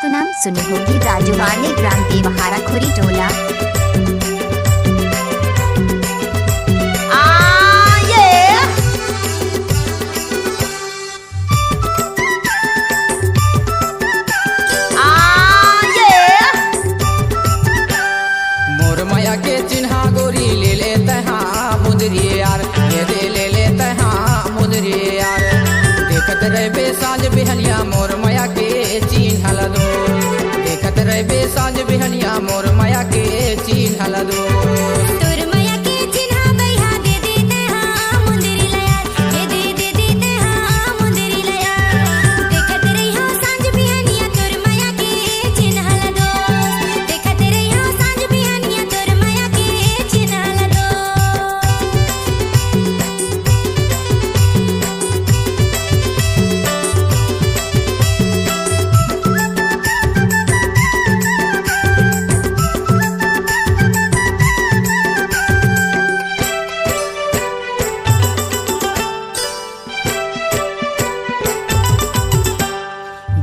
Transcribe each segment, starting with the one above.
तो नाम सुनी होगी राजवाड़े ग्राम देवहारा खोरी टोला। मोर माया के चिन्हा गोरी ले लेते हाँ मुंदरी यार, ये दे ले लेते हाँ मुंदरी यार। देखत रहे बेसांझ बिहनिया मोर माया के चिन्हा दो, देखत रहे बेसांझ बिहनिया मोर माया के चिन्हा दो।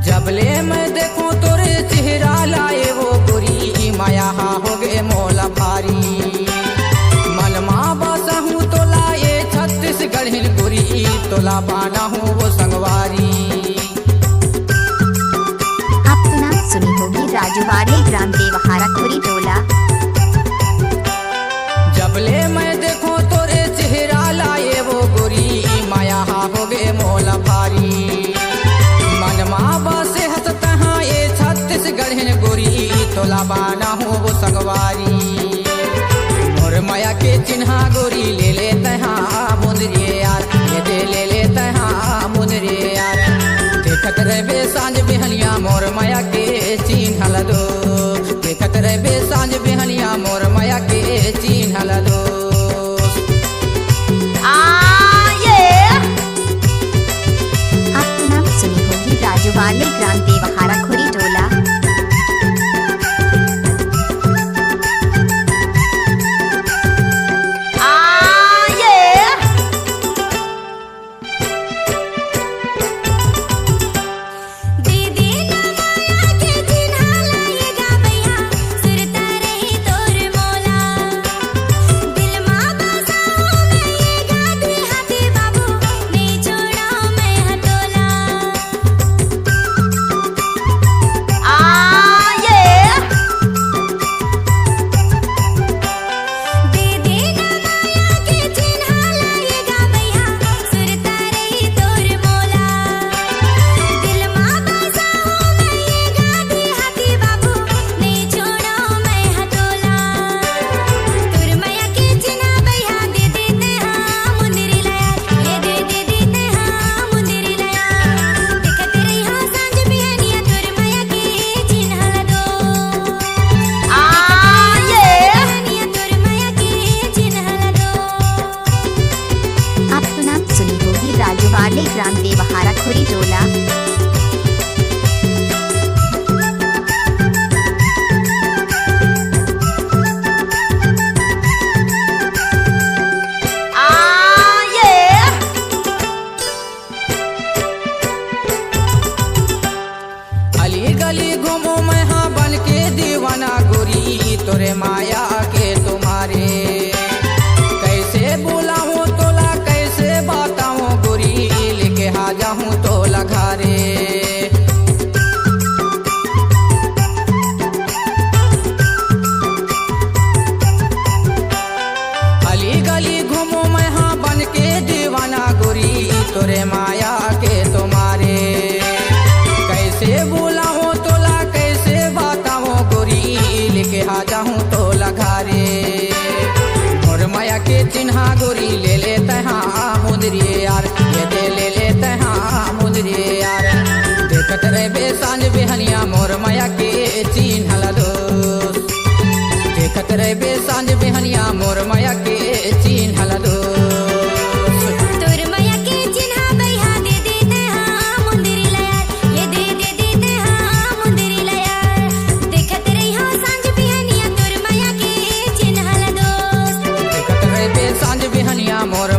जबले मैं देखूं तोरे चेहरा लाए वो गोरी, माया हाँ हो गए मोला भारी। मन माँ बसा हूँ तो लाए छत्तीसगढ़ गोरी, तोला पाना हूँ वो संगवारी। आप तो नाम सुनी होगी राजवाड़े ग्राम देवहारा खोरी टोला। जबले मैं देखूं तोरे चेहरा लाए वो गोरी, माया हाँ हो गए मोला भारी। मन माँ बसे हंसता हाँ ये छत्तीसगढ़ गोरी, तोला बाना हूँ वो संगवारी। मोर माया के चिन्हा गोरी ले लेते हाँ मुंदरी यार, ये दे ले लेते हाँ मुंदरी यार। देखत रहे बेसांझ बिहनिया मोर माया के चिन्हा दो, देखत रहे बेसांझ बिहनिया मोर माया के चिन्हा दो। राजवाड़े ग्राम देवहारा खोरी टोला। राजवाड़े ग्राम देवहारा खोरी टोला। अली गली घूमू मैं हाँ बन के दीवाना गोरी, तोरे माया के तुम्हारे। कैसे बुलाऊं तोला कैसे बताऊं गोरी, लेके आ जाऊं तोला घरे। अली गली घूमू मैं हाँ बन के दीवाना गोरी, तोरे माया के तुम्हारे। कैसे बुलाऊं तोला कैसे बताऊं गोरी, लेके आ जाऊं तोला घरे। मोर माया के चिन्हा गोरी ले लेते हाँ मुंदरी यार, ये दे ले लेते हाँ मुंदरी यार। देखत रहे बेसांझ बिहनिया मोर माया के चिन्हा दो, देखत रहे बेसांझ बिहनिया मोर माया के चिन्हा दो। मोर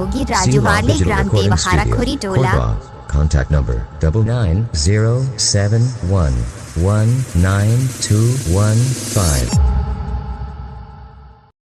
भोगी Seema राजूवाड़े Digital ग्राम Recording देवहारा Studio, खुरी टोला। Korba. Contact number 9907119215.